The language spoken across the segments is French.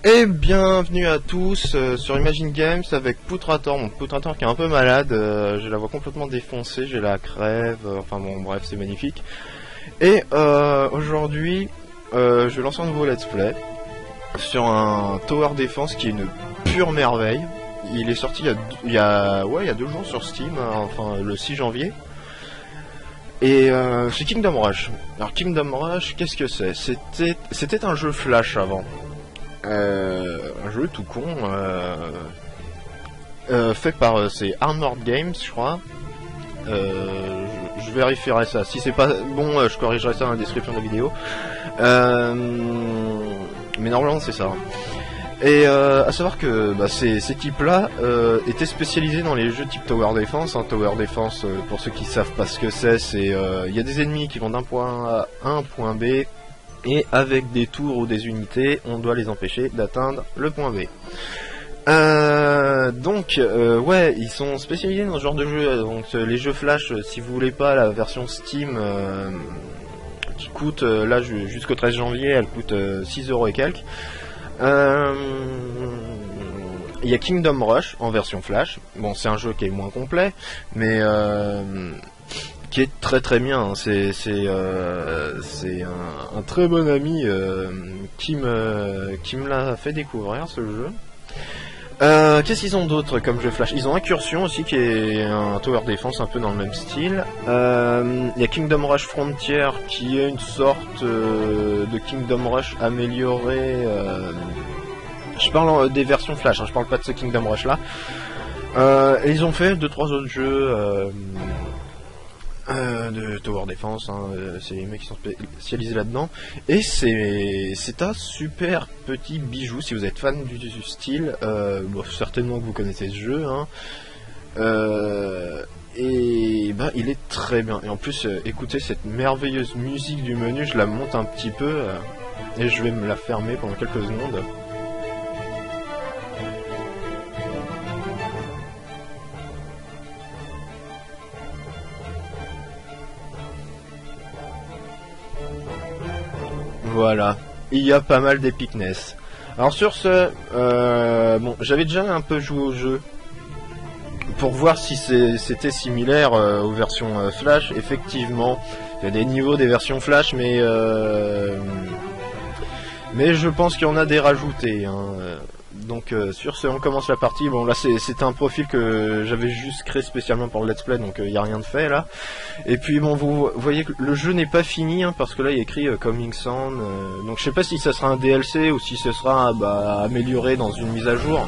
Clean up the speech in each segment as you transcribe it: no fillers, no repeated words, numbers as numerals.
Et bienvenue à tous sur Imagine Games avec Poutrator. Mon Poutrator qui est un peu malade, j'ai la voix complètement défoncée, j'ai la crève, enfin bon bref c'est magnifique. Et aujourd'hui je vais lancer un nouveau let's play sur un Tower Defense qui est une pure merveille. Il est sorti il y a 2 jours sur Steam, enfin le 6 janvier. Et c'est Kingdom Rush. Alors Kingdom Rush, qu'est-ce que c'est? C'était un jeu Flash avant. Un jeu tout con fait par c'est Armored Games je crois. Je vérifierai ça. Si c'est pas bon, je corrigerai ça dans la description de la vidéo. Mais normalement c'est ça. Et à savoir que ces types-là étaient spécialisés dans les jeux type Tower Defense. Tower Defense, pour ceux qui savent pas ce que c'est, il y a des ennemis qui vont d'un point A à un point B. Et avec des tours ou des unités, on doit les empêcher d'atteindre le point B. Ouais, ils sont spécialisés dans ce genre de jeu. Donc les jeux Flash, si vous voulez pas la version Steam qui coûte, là jusqu'au 13 janvier, elle coûte 6€ et quelques. Il y a Kingdom Rush en version Flash. Bon, c'est un jeu qui est moins complet, mais qui est très bien. C'est un très bon ami qui me l'a fait découvrir ce jeu. Qu'est-ce qu'ils ont d'autre comme jeu Flash? Ils ont Incursion aussi qui est un Tower Defense un peu dans le même style. Il y a Kingdom Rush Frontier qui est une sorte de Kingdom Rush amélioré. Je parle des versions Flash, hein, je parle pas de ce Kingdom Rush là. Et ils ont fait 2-3 autres jeux de Tower Defense, hein, c'est les mecs qui sont spécialisés là-dedans. Et c'est un super petit bijou si vous êtes fan du style. Bon, certainement que vous connaissez ce jeu, hein. Et il est très bien. Et en plus, écoutez cette merveilleuse musique du menu, je la monte un petit peu et je vais me la fermer pendant quelques secondes. Voilà, il y a pas mal d'épicness. Alors sur ce, bon, j'avais déjà un peu joué au jeu pour voir si c'était similaire aux versions Flash. Effectivement, il y a des niveaux des versions Flash, mais je pense qu'il y en a des rajoutés. Hein. Donc sur ce, on commence la partie. Bon là c'est un profil que j'avais juste créé spécialement pour le let's play, donc il n'y a rien de fait là. Et puis bon, vous voyez que le jeu n'est pas fini, hein, parce que là il y a écrit Coming Soon, donc je sais pas si ça sera un DLC ou si ce sera amélioré dans une mise à jour.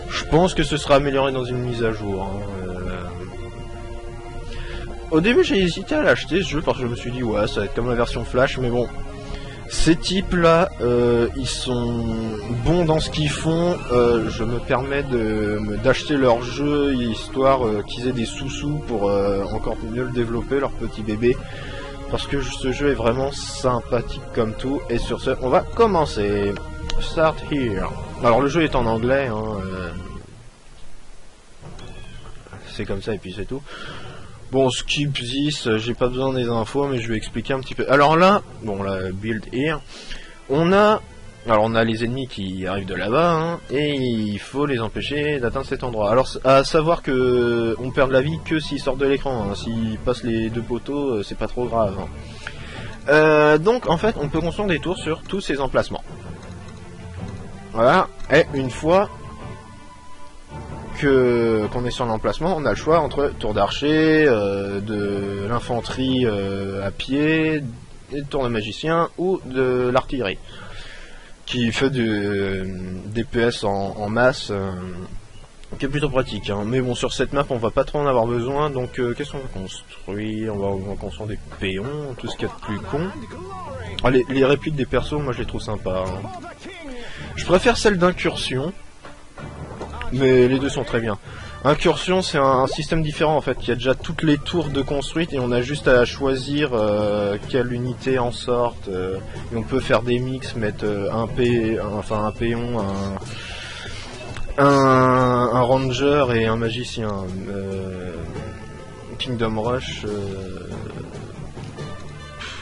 Je pense que ce sera amélioré dans une mise à jour. Hein. Au début j'ai hésité à l'acheter ce jeu parce que je me suis dit ouais ça va être comme la version Flash, mais bon. Ces types-là, ils sont bons dans ce qu'ils font. Je me permets d'acheter leur jeu histoire qu'ils aient des sous-sous pour encore mieux le développer, leur petit bébé. Parce que ce jeu est vraiment sympathique comme tout. Et sur ce, on va commencer. Start here. Alors le jeu est en anglais. Hein, c'est comme ça et puis c'est tout. Bon, skip this, j'ai pas besoin des infos, mais je vais expliquer un petit peu. Alors là, bon, là, build here, on a les ennemis qui arrivent de là-bas, hein, et il faut les empêcher d'atteindre cet endroit. Alors, à savoir que on perd de la vie que s'ils sortent de l'écran, hein. S'ils passent les 2 poteaux, c'est pas trop grave. Hein. Donc, en fait, on peut construire des tours sur tous ces emplacements. Voilà, et une fois qu'on est sur l'emplacement, on a le choix entre tour d'archer, de l'infanterie à pied, et tour de magicien ou de l'artillerie, qui fait du DPS en masse, qui est plutôt pratique. Hein. Mais bon, sur cette map, on va pas trop en avoir besoin, donc qu'est-ce qu'on va construire? On va construire des péons, tout ce qu'il y a de plus con. Ah, les répliques des persos, moi je les trouve sympas. Hein. Je préfère celle d'incursion. Mais les deux sont très bien. Incursion, c'est un système différent en fait. Il y a déjà toutes les tours de construite et on a juste à choisir quelle unité en sorte. Et on peut faire des mix, mettre un péon, un ranger et un magicien. Kingdom Rush.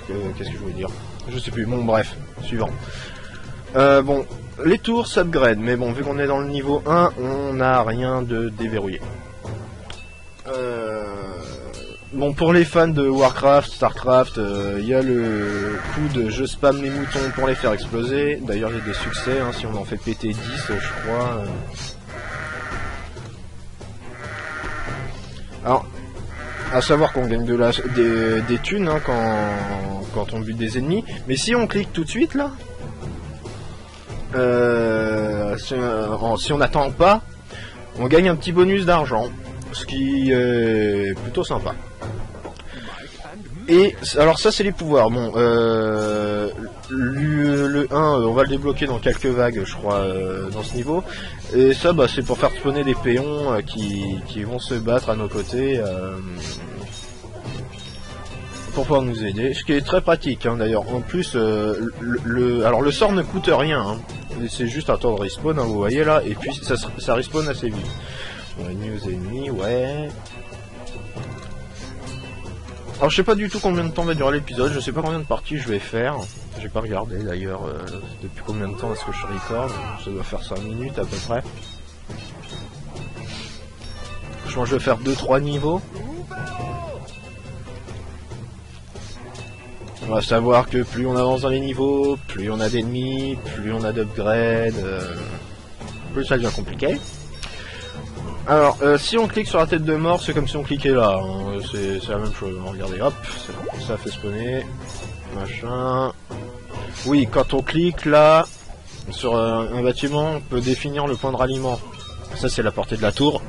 Qu'est-ce que je voulais dire? Je sais plus. Bon, bref, suivant. Bon. les tours s'upgrade, mais bon, vu qu'on est dans le niveau 1, on n'a rien de déverrouillé. Bon, pour les fans de Warcraft, Starcraft, il y a le coup de je spam les moutons pour les faire exploser. D'ailleurs, j'ai des succès, hein, si on en fait péter 10, je crois. Alors, à savoir qu'on gagne des thunes hein, quand on bute des ennemis, mais si on clique tout de suite là, si on n'attend pas, on gagne un petit bonus d'argent, ce qui est plutôt sympa. Et alors ça c'est les pouvoirs. Bon, le 1, on va le débloquer dans quelques vagues, je crois, dans ce niveau. Et ça, bah, c'est pour faire spawner des péons qui vont se battre à nos côtés pour pouvoir nous aider. Ce qui est très pratique, hein, d'ailleurs. En plus, alors le sort ne coûte rien. Hein. C'est juste un temps de respawn, hein, vous voyez là. Et puis ça respawn assez vite. Bon, ennemis aux ennemis, ouais. Alors je sais pas du tout combien de temps va durer l'épisode, je sais pas combien de parties je vais faire. J'ai pas regardé d'ailleurs depuis combien de temps est-ce que je record, ça doit faire 5 minutes à peu près. Je pense que je vais faire 2-3 niveaux. On va savoir que plus on avance dans les niveaux, plus on a d'ennemis, plus on a d'upgrades, plus ça devient compliqué. Alors, si on clique sur la tête de mort, c'est comme si on cliquait là, hein. C'est la même chose. Regardez, hop, ça fait spawner, machin. Oui, quand on clique là, sur un bâtiment, on peut définir le point de ralliement. Ça, c'est la portée de la tour.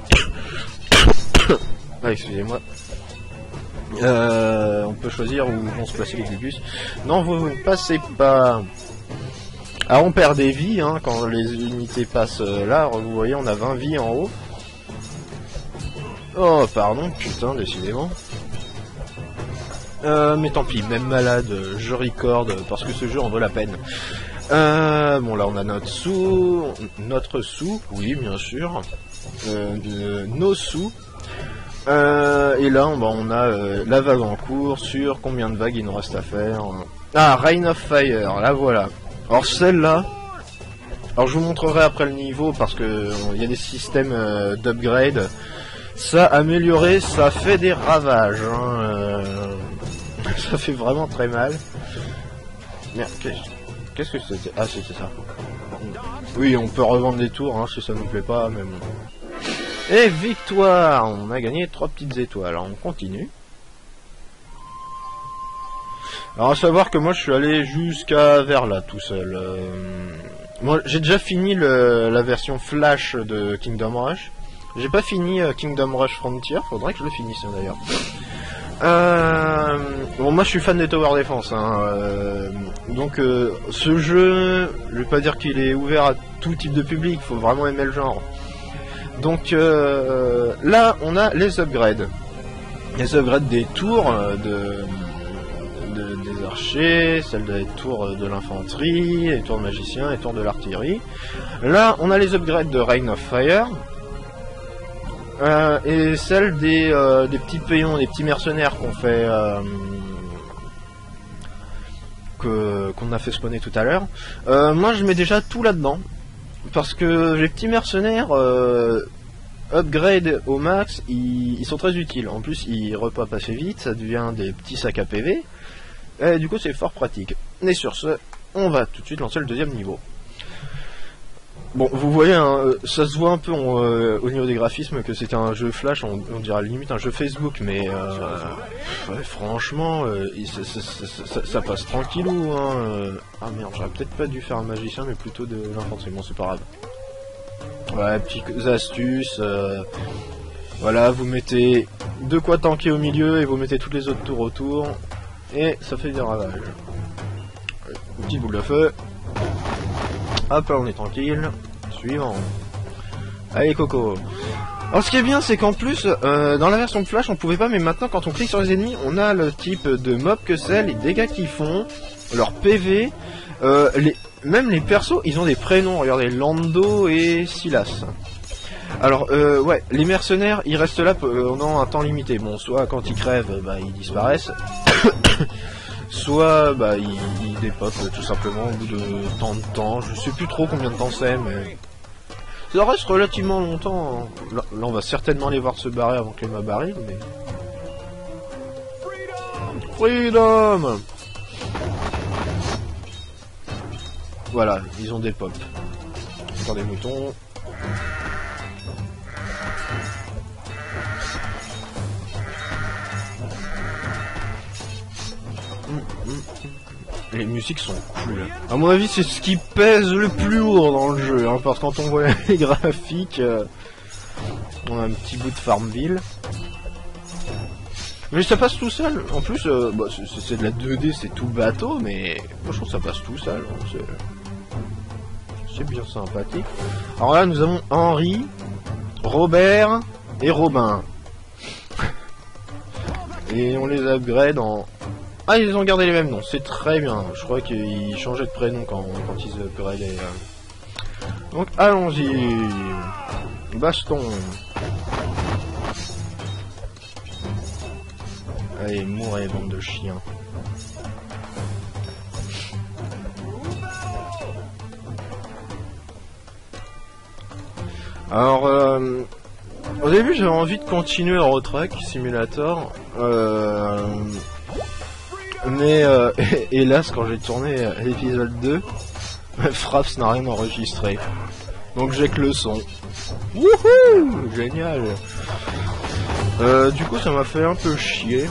Ah, excusez-moi. On peut choisir où vont se placer les gugus. Non, vous ne passez pas. Alors, on perd des vies, hein, quand les unités passent là. Vous voyez, on a 20 vies en haut. Oh, pardon, putain, décidément. Mais tant pis, même malade, je record parce que ce jeu en vaut la peine. Bon, là, on a notre sou, oui, bien sûr. Nos sous. Et là, on a la vague en cours sur combien de vagues il nous reste à faire. Ah, Rain of Fire, là voilà. Alors, celle-là. Alors, je vous montrerai après le niveau parce que il y a des systèmes d'upgrade. Ça amélioré, ça fait des ravages. Hein, ça fait vraiment très mal. Merde, qu'est-ce que c'était? Ah, c'était ça. Oui, on peut revendre des tours hein, si ça nous plaît pas, mais bon. Et victoire! On a gagné 3 petites étoiles. Alors, on continue. Alors, à savoir que moi, je suis allé jusqu'à vers là, tout seul. Moi, j'ai déjà fini la version Flash de Kingdom Rush. J'ai pas fini Kingdom Rush Frontier, faudrait que je le finisse d'ailleurs. Bon, moi je suis fan des Tower Defense, hein, donc ce jeu, je vais pas dire qu'il est ouvert à tout type de public, faut vraiment aimer le genre. Donc là, on a les upgrades. Les upgrades des tours des archers, celles des tours de l'infanterie, les tours de magiciens, les tours de l'artillerie. Là, on a les upgrades de Rain of Fire. Et celle des petits péons, des petits mercenaires qu'on fait qu'on a fait spawner tout à l'heure. Moi je mets déjà tout là-dedans parce que les petits mercenaires upgrade au max, ils sont très utiles. En plus ils repopent assez vite, ça devient des petits sacs à PV et du coup c'est fort pratique. Et sur ce, on va tout de suite lancer le deuxième niveau. Bon, vous voyez, hein, ça se voit un peu au niveau des graphismes que c'était un jeu Flash, on dirait limite un jeu Facebook, mais ouais, franchement, ça passe tranquillou. Hein, ah merde, j'aurais peut-être pas dû faire un magicien, mais plutôt de l'infanterie, bon c'est pas grave. Ouais, petites astuces, voilà, vous mettez de quoi tanker au milieu et vous mettez toutes les autres tours autour, et ça fait des ravages. Petite boule de feu. Hop là on est tranquille. Suivant. Allez Coco. Alors ce qui est bien c'est qu'en plus dans la version de Flash on pouvait pas, mais maintenant quand on clique sur les ennemis on a le type de mob que c'est, les dégâts qu'ils font, leur PV, même les persos ils ont des prénoms, regardez Lando et Silas. Alors ouais, les mercenaires ils restent là pendant un temps limité, bon soit quand ils crèvent bah, ils disparaissent. soit bah il dépop tout simplement au bout de tant de temps. Je sais plus trop combien de temps c'est, mais ça reste relativement longtemps. Là on va certainement les voir se barrer avant que les barrent, mais Freedom. Voilà, ils ont des pop. Encore des moutons. Les musiques sont cool. À mon avis, c'est ce qui pèse le plus lourd dans le jeu, hein, parce que quand on voit les graphiques, on a un petit bout de Farmville. Mais ça passe tout seul. En plus, bah, c'est de la 2D, c'est tout bateau, mais moi je trouve que ça passe tout seul. C'est bien sympathique. Alors là, nous avons Henri, Robert et Robin. Et on les upgrade en... Ah, ils ont gardé les mêmes noms, c'est très bien. Je crois qu'ils changeaient de prénom quand ils upgradaient. Donc allons-y. Baston. Allez, mourez, bande de chiens. Alors, au début, j'avais envie de continuer Euro Truck Simulator. Mais hélas, quand j'ai tourné l'épisode 2, Fraps n'a rien enregistré. Donc j'ai que le son. Wouhou! Génial! Du coup, ça m'a fait un peu chier.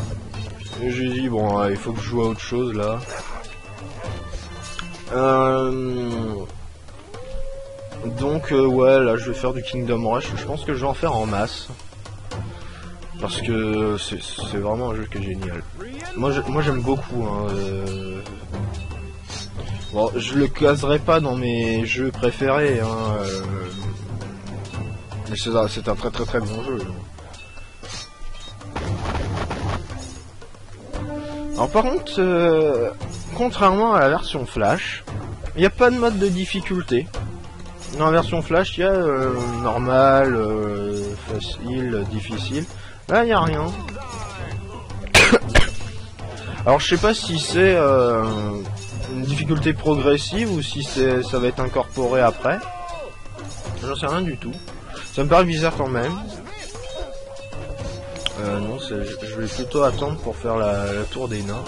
Et j'ai dit, bon, il faut que je joue à autre chose là. Donc, ouais, là je vais faire du Kingdom Rush. Je pense que je vais en faire en masse. Parce que c'est vraiment un jeu qui est génial. Moi j'aime beaucoup. Hein, bon, je le caserai pas dans mes jeux préférés. Hein, mais c'est un très très très bon jeu. Alors par contre, contrairement à la version Flash, il n'y a pas de mode de difficulté. Dans la version Flash, il y a normal, facile, difficile. Là, il n'y a rien. Alors, je sais pas si c'est une difficulté progressive ou si ça va être incorporé après. J'en sais rien du tout. Ça me paraît bizarre quand même. Non, je vais plutôt attendre pour faire la tour des nains.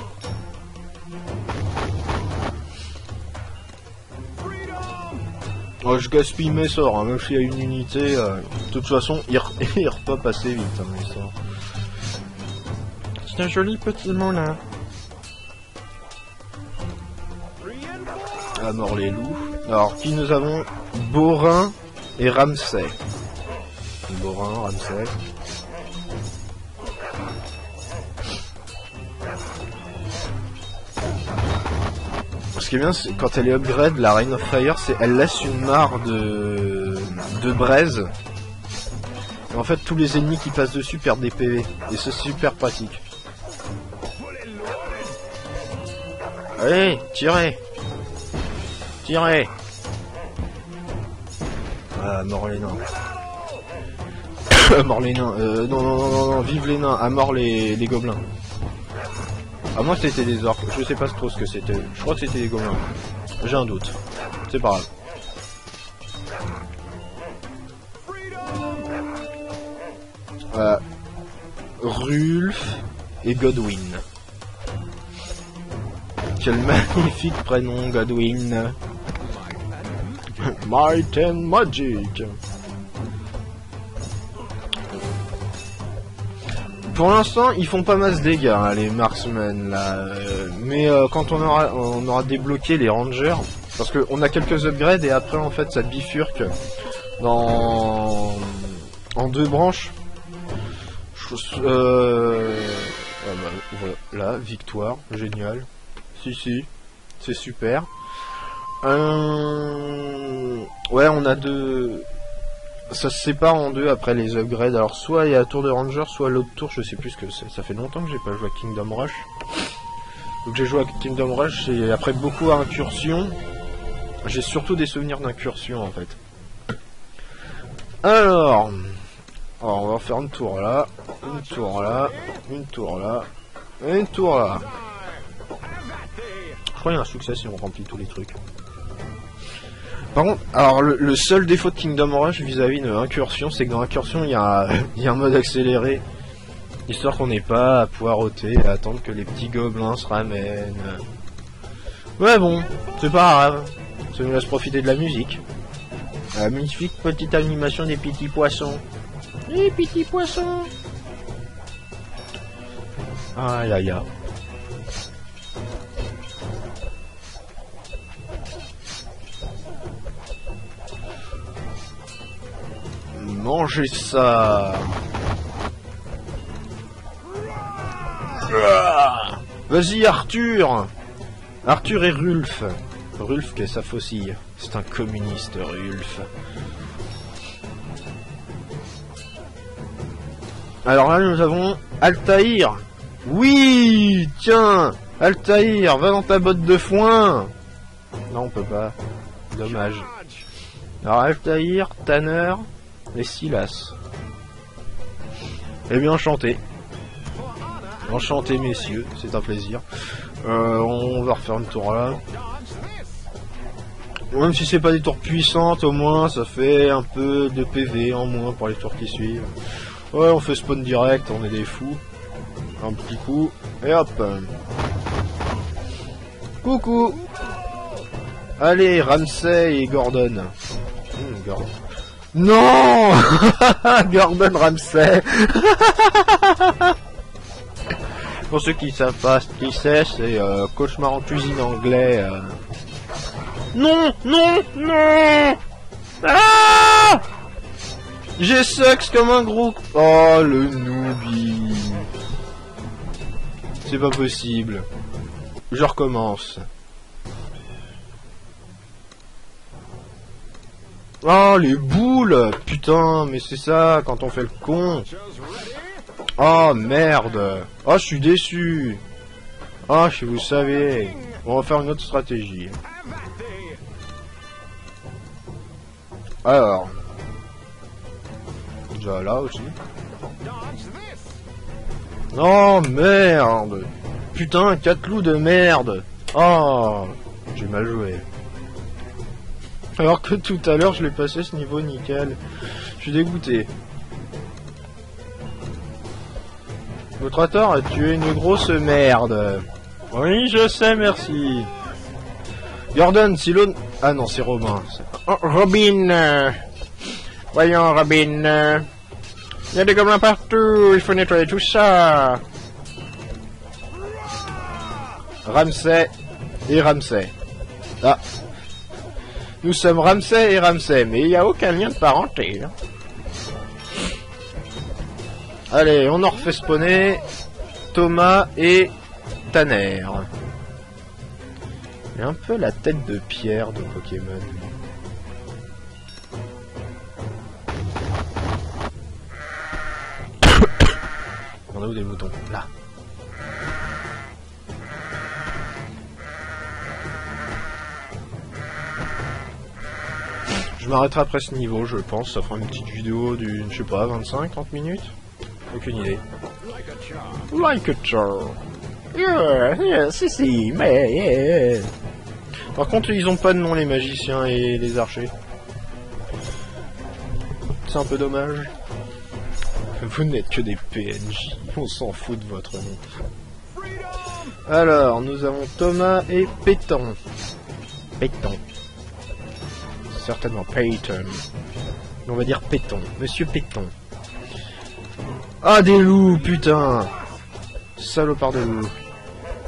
Je gaspille mes sorts, hein, même s'il y a une unité, de toute façon, il repop assez vite, hein, mes sorts. C'est un joli petit moulin. À mort les loups. Alors, qui nous avons? Borin et Ramsay. Borin, Ramsay. Ce qui est bien, c'est quand elle est upgrade, la Rain of Fire, elle laisse une mare de braise. Et en fait, tous les ennemis qui passent dessus perdent des PV. Et c'est super pratique. Allez, tirez! Tirez! Ah, mort les nains. Mort les nains. Non, vive les nains. À mort les gobelins. À moins que c'était des orques, je sais pas trop ce que c'était. Je crois que c'était des gobelins. J'ai un doute. C'est pas grave. Rulf et Godwin. Quel magnifique prénom, Godwin. Might and Magic. Pour l'instant, ils font pas masse dégâts, hein, les marksmen là. Mais quand on aura débloqué les rangers, parce qu'on a quelques upgrades et après en fait ça bifurque en deux branches. Voilà, victoire, génial. Si, c'est super. Ouais, on a deux. Ça se sépare en deux après les upgrades. Alors soit il y a la tour de ranger, soit l'autre tour, je sais plus ce que c'est. Ça fait longtemps que j'ai pas joué à Kingdom Rush. Donc j'ai joué à Kingdom Rush et après beaucoup à incursion. J'ai surtout des souvenirs d'incursion en fait. Alors on va faire une tour là, une tour là, une tour là, une tour là. fois il y a un succès si on remplit tous les trucs. Par contre, alors le seul défaut de Kingdom Rush vis-à-vis de Incursion, c'est que dans Incursion il y a un mode accéléré, histoire qu'on n'ait pas à poireauter et à attendre que les petits gobelins se ramènent. Ouais bon, c'est pas grave, ça nous laisse profiter de la musique. La magnifique petite animation des petits poissons. Les petits poissons. Aïe aïe aïe. Mangez ça. Vas-y Arthur. Arthur et Rulf. Rulf qui est sa faucille. C'est un communiste Rulf. Alors là nous avons Altaïr. Oui, tiens, Altaïr, va dans ta botte de foin. Non, on peut pas. Dommage. Alors Altaïr, Tanner et Silas. Eh bien, enchanté. Enchanté, messieurs, c'est un plaisir. On va refaire une tour là. Même si c'est pas des tours puissantes, au moins ça fait un peu de PV en moins pour les tours qui suivent. Ouais, on fait spawn direct, on est des fous. Un petit coup, et hop. Coucou. Allez, Ramsay et Gordon. Gordon. Non. Gordon Ramsay. Pour ceux qui savent pas ce qui c'est cauchemar en cuisine anglais. Non, non, non. Ah, j'ai sexe comme un gros... Oh, le noobie. C'est pas possible. Je recommence. Oh, les boules. Putain, mais c'est ça, quand on fait le con. Oh, merde. Oh, je suis déçu. Oh, si vous savez. On va faire une autre stratégie. Alors. Déjà là aussi. Oh merde. Putain, 4 loups de merde. Oh, j'ai mal joué. Alors que tout à l'heure je l'ai passé ce niveau nickel. Je suis dégoûté. Votre Hathor a tué une grosse merde. Oui, je sais, merci. Gordon, si l'autre... Ah non, c'est Robin. Oh, Robin. Voyons, Robin. Il y a des gobelins partout, il faut nettoyer tout ça. Ramsay et Ramsay. Ah. Nous sommes Ramsay et Ramsay, mais il n'y a aucun lien de parenté. Hein. Allez, on en refait spawner Thomas et Tanner. Il y a un peu la tête de pierre de Pokémon. On a où des moutons? Là. Je m'arrêterai après ce niveau, je pense. Ça fera une petite vidéo d'une, je sais pas, 25-30 minutes. Aucune idée. Like a charm. Yeah, si, mais... Yeah. Par contre, ils ont pas de nom, les magiciens et les archers. C'est un peu dommage. Vous n'êtes que des PNJ, on s'en fout de votre nom. Alors, nous avons Thomas et Péton. Péton. Certainement Peyton. On va dire Péton. Monsieur Péton. Ah, des loups, putain. Salopard de loups.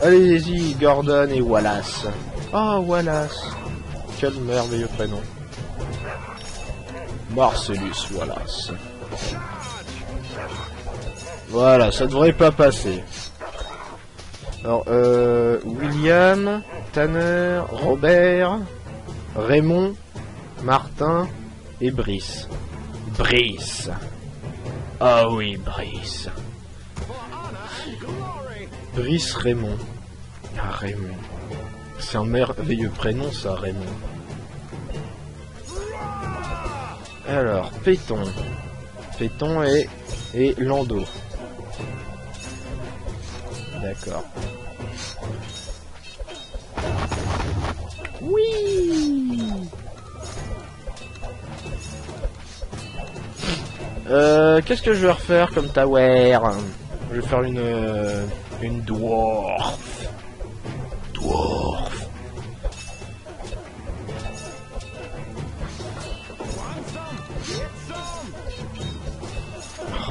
Allez-y, Gordon et Wallace. Ah, Wallace. Quel merveilleux prénom. Marcellus Wallace. Voilà, ça devrait pas passer. Alors, William, Tanner, Robert, Raymond, Martin et Brice. Brice. Ah oui, Brice. Brice Raymond. Ah, Raymond. C'est un merveilleux prénom, ça, Raymond. Alors, Péton. Péton et Lando. D'accord. Oui. Qu'est-ce que je vais refaire comme tower? Je vais faire une dwarf.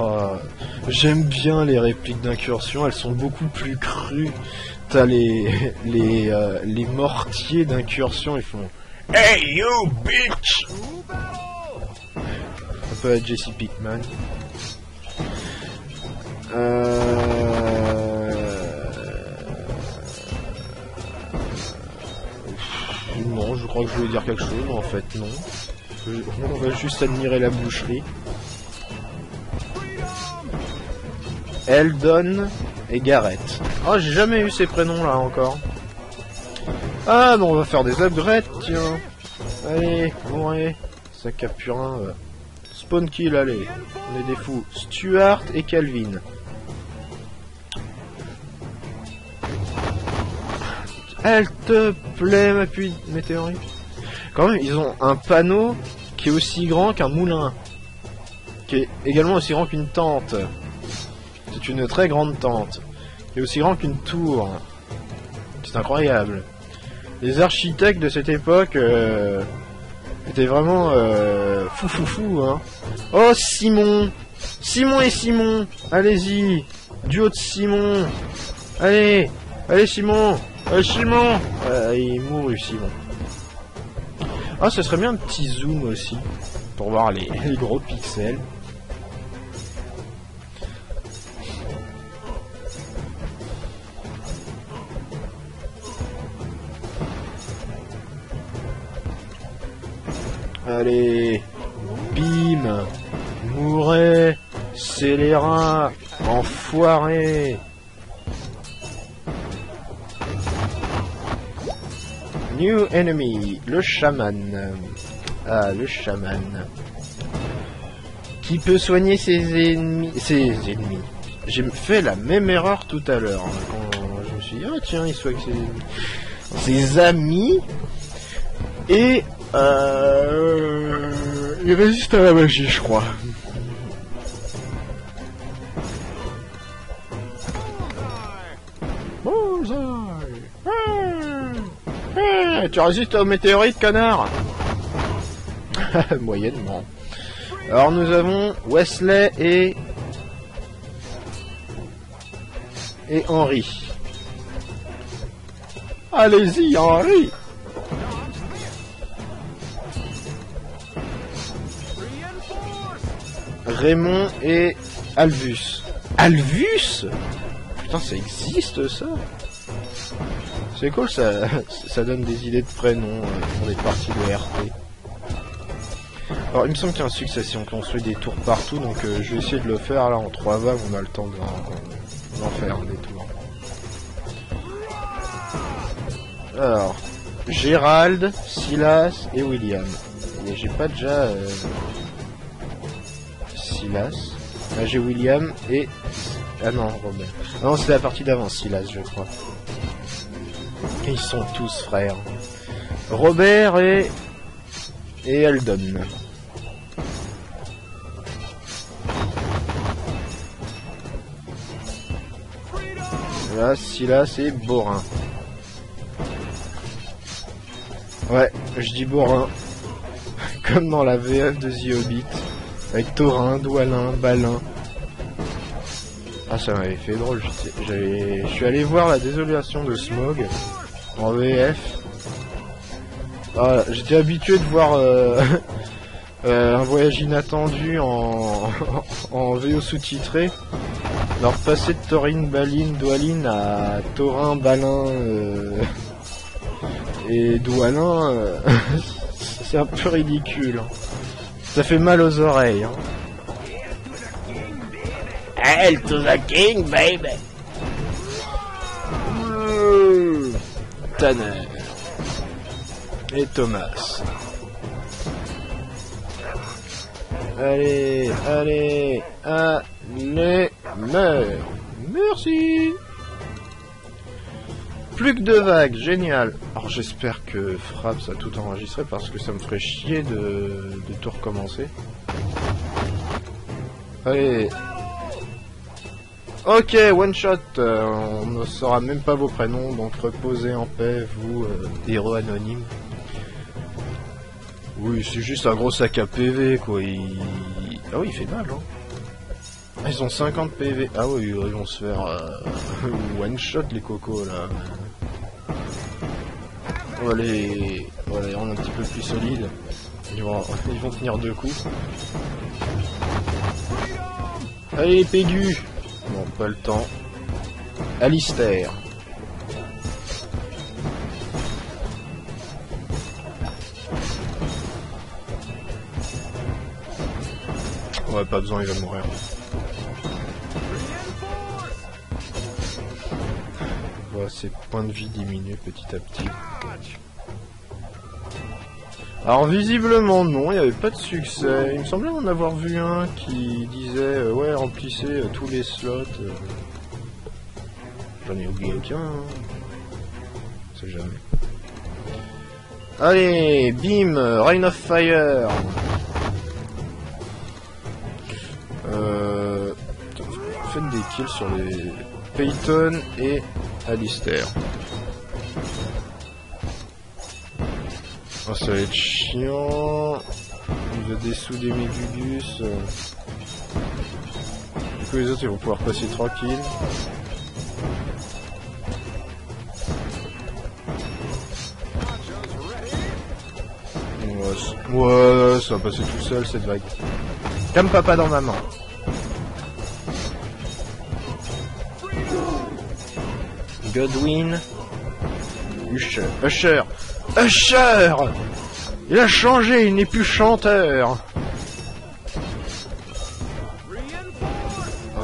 Oh, j'aime bien les répliques d'incursion, elles sont beaucoup plus crues. T'as les mortiers d'incursion, ils font Hey you bitch! Un peu à Jesse Pinkman. Non, je crois que je voulais dire quelque chose, mais en fait non. On va juste admirer la boucherie. Eldon et Gareth. Oh, j'ai jamais eu ces prénoms là encore. Ah, bon, on va faire des upgrades, tiens. Allez, mourez. Sac à purin. Spawn kill, allez. On est des fous. Stuart et Calvin. Elle te plaît, ma puits météorite. Quand même, ils ont un panneau qui est aussi grand qu'un moulin. Qui est également aussi grand qu'une tente. C'est une très grande tente. Qui est aussi grand qu'une tour. C'est incroyable. Les architectes de cette époque étaient vraiment fou, hein. Oh, Simon! Simon et Simon! Allez-y! Duo de Simon! Allez! Allez, Simon! Allez, Simon! Il mourut, Simon. Ah, ce serait bien un petit zoom aussi. Pour voir les gros pixels. Allez, bim, mourez, scélérat, enfoiré. New enemy, le chaman. Ah, le chaman. Qui peut soigner ses ennemis. J'ai fait la même erreur tout à l'heure. Hein, quand je me suis dit, ah tiens, il soigne ses amis. Et il résiste à la magie, je crois. Tu résistes aux météorites, connard. Moyennement. Alors nous avons Wesley et Henry. Allez-y, Henry. Raymond et Alvus. Alvus? Putain, ça existe, ça? C'est cool, ça donne des idées de prénoms pour des parties de RP. Alors, il me semble qu'il y a un succès si on construit des tours partout, donc je vais essayer de le faire, là, en 3 vagues, on a le temps d'en faire des tours. Alors, Gérald, Silas et William. Et j'ai pas déjà... Silas. Là j'ai William et... Ah non, Robert. Ah non, c'est la partie d'avant, Silas, je crois. Et ils sont tous frères. Robert et Eldon. Là, Silas et Borin. Ouais, je dis Borin. Comme dans la VF de The Hobbit. Avec Thorin, Dwalin, Balin. Ah, ça m'avait fait drôle. Je suis allé voir la désolation de Smaug en VF. Ah, j'étais habitué de voir un voyage inattendu en VO sous-titré. Alors passer de Thorin, Balin, Dwalin à Thorin, Balin et Dwalin, c'est un peu ridicule. Hein. Ça fait mal aux oreilles. Hein. Hail to the king, baby! Tanner. Et Thomas. Allez, allez, allez, meurs. Merci. Plus que 2 vagues, génial. Alors j'espère que Fraps a tout enregistré parce que ça me ferait chier de tout recommencer. Allez. Ok, one shot. On ne saura même pas vos prénoms, donc reposez en paix, vous, héros anonymes. Oui, c'est juste un gros sac à PV, quoi. Ah oui, il fait mal, hein. Ah, ils ont 50 PV. Ah oui, ils vont se faire one shot, les cocos, là. On va les rendre un petit peu plus solides. Ils vont tenir 2 coups. Allez, Pégu. Bon, pas le temps. Alistair. Ouais, pas besoin, il va mourir. On voit ses points de vie diminuer petit à petit. Alors visiblement non, il n'y avait pas de succès. Il me semblait en avoir vu un qui disait ouais, remplissez tous les slots. J'en ai oublié aucun. Hein. On sait jamais. Allez, bim, Rain of Fire. Faites des kills sur les Peyton et Alistair. Oh, ça va être chiant. Il veut des sous des Mégugus. Du coup les autres ils vont pouvoir passer tranquille. Ouais, ça va passer tout seul cette vague. Comme papa dans maman. Godwin. Usher. Usher. Usher! Il a changé, il n'est plus chanteur.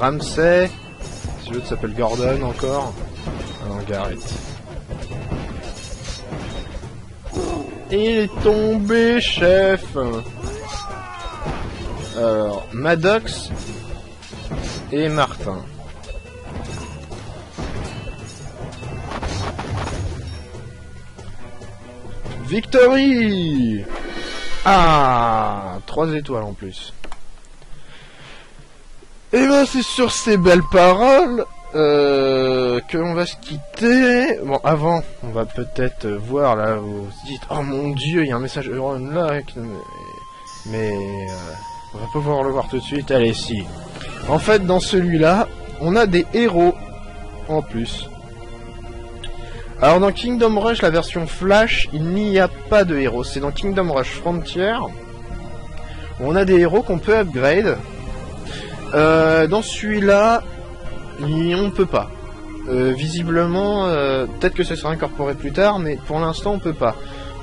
Ramsey. Si l'autre s'appelle Gordon encore. Ah non, Garrett. Il est tombé, chef. Alors, Maddox et Martin. Victory! Ah, 3 étoiles en plus. Et ben c'est sur ces belles paroles que l'on va se quitter. Bon, avant, on va peut-être voir là, vous vous dites, oh mon dieu, il y a un message Euro Unlock. Mais on va pas pouvoir le voir tout de suite. Allez, si. En fait, dans celui-là, on a des héros en plus. Alors dans Kingdom Rush, la version Flash, il n'y a pas de héros. C'est dans Kingdom Rush Frontier où on a des héros qu'on peut upgrade. Dans celui-là, on ne peut pas. Visiblement, peut-être que ça sera incorporé plus tard, mais pour l'instant on peut pas.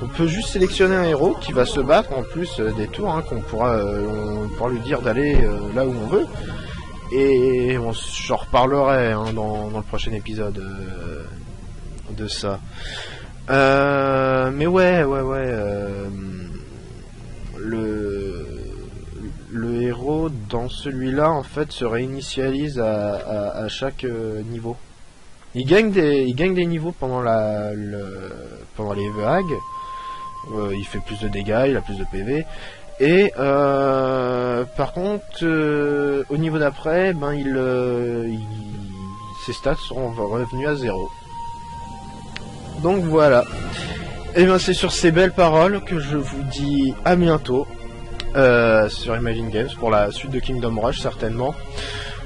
On peut juste sélectionner un héros qui va se battre en plus des tours, hein, on pourra lui dire d'aller là où on veut. Et j'en reparlerai hein, dans le prochain épisode de ça. Mais ouais. Le héros dans celui-là en fait se réinitialise à chaque niveau. Il gagne des niveaux pendant pendant les vagues. Il fait plus de dégâts, il a plus de PV. Et par contre, au niveau d'après, ben ses stats seront revenus à 0. Donc voilà. Et bien c'est sur ces belles paroles que je vous dis à bientôt sur Imagine Games pour la suite de Kingdom Rush certainement.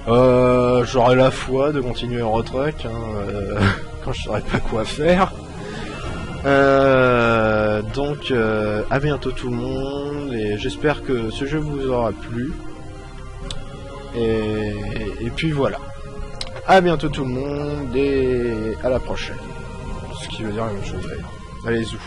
J'aurai la foi de continuer en retruck hein, quand je saurai pas quoi faire. Donc à bientôt tout le monde et j'espère que ce jeu vous aura plu. Et puis voilà. À bientôt tout le monde et à la prochaine. Ce qui veut dire la même chose d'ailleurs. Allez, zou.